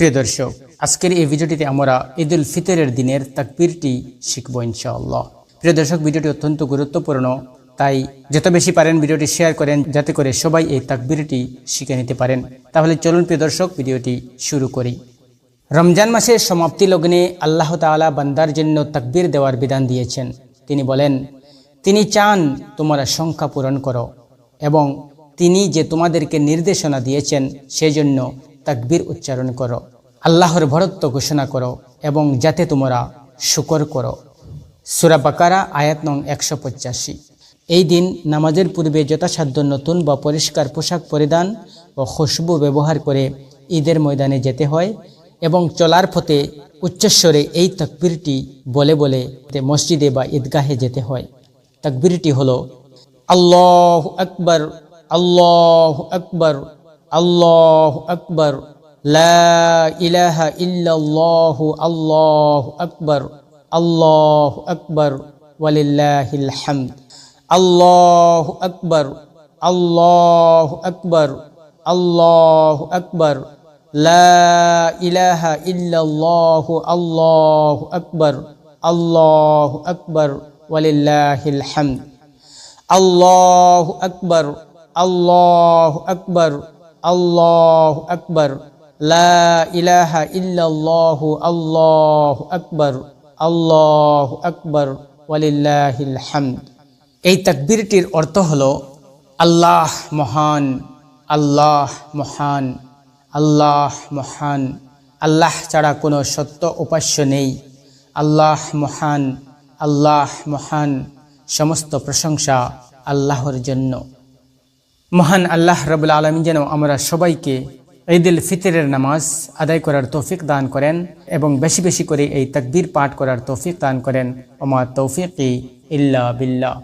প্রিয় দর্শক, আজকের এই ভিডিওটিতে আমরা ঈদ উল ফিতরের দিনের তাকবীরটি শিখব ইনশাআল্লাহ। প্রিয় দর্শক, ভিডিওটি অত্যন্ত গুরুত্বপূর্ণ, তাই যত বেশি পারেন ভিডিওটি শেয়ার করেন যাতে করে সবাই এই তাকবীরটি শিখে নিতে পারেন। তাহলে চলুন প্রিয় দর্শক, ভিডিওটি শুরু করি। রমজান মাসের সমাপ্তি লগ্নে আল্লাহ তাআলা বান্দার জন্য তাকবীর দেওয়ার বিধান দিয়েছেন। তিনি বলেন, তিনি চান তোমরা সংখ্যা পূরণ করো এবং তিনি যে তোমাদেরকে নির্দেশনা দিয়েছেন সেজন্য তাকবীর উচ্চারণ করো, আল্লাহর বরত্ব ঘোষণা করো এবং যাতে তোমরা শুকর করো। সূরা বাকারা আয়াত নং 185। এই দিন নামাজের পূর্বে যথাসাধ্য নতুন বা পরিষ্কার পোশাক পরিধান ও খুশবু ব্যবহার করে ঈদের ময়দানে যেতে হয় এবং চলার পথে উচ্চস্বরে এই তাকবীরটি বলে বলে মসজিদে বা ঈদগাহে যেতে হয়। তাকবীরটি হলো আল্লাহু আকবার, আল্লাহু আকবার, আল্লাহু আকবার, লা ইলাহা ইল্লাল্লাহু, আল্লাহু আকবার, আল্লাহু আকবার, ওয়ালিল্লাহিল হামদ, আল্লাহু আকবার, আল্লাহু আকবার, আল্লাহু আকবার, লা ইলাহা ইল্লাল্লাহু, আল্লাহু আকবার, আল্লাহু আকবার, ওয়ালিল্লাহিল হামদ, আল্লাহু আকবার, আল্লাহু আকবার, আল্লাহু আকবার, লা ইলাহা ইল্লাল্লাহু, আল্লাহু আকবার, আল্লাহু আকবার, ওয়ালিল্লাহিল হামদ। এই তাকবীরটির অর্থ হলো আল্লাহ মহান, আল্লাহ মহান, আল্লাহ মহান, আল্লাহ ছাড়া কোনো সত্য উপাস্য নেই, আল্লাহ মহান, আল্লাহ মহান, সমস্ত প্রশংসা আল্লাহর জন্য। মহান আল্লাহ রাব্বুল আলামিন যেন আমরা সবাইকে ঈদ উল ফিতরের নামাজ আদায় করার তৌফিক দান করেন এবং বেশি বেশি করে এই তাকবীর পাঠ করার তৌফিক দান করেন। ওমা তৌফিকি ইল্লা বিল্লাহ।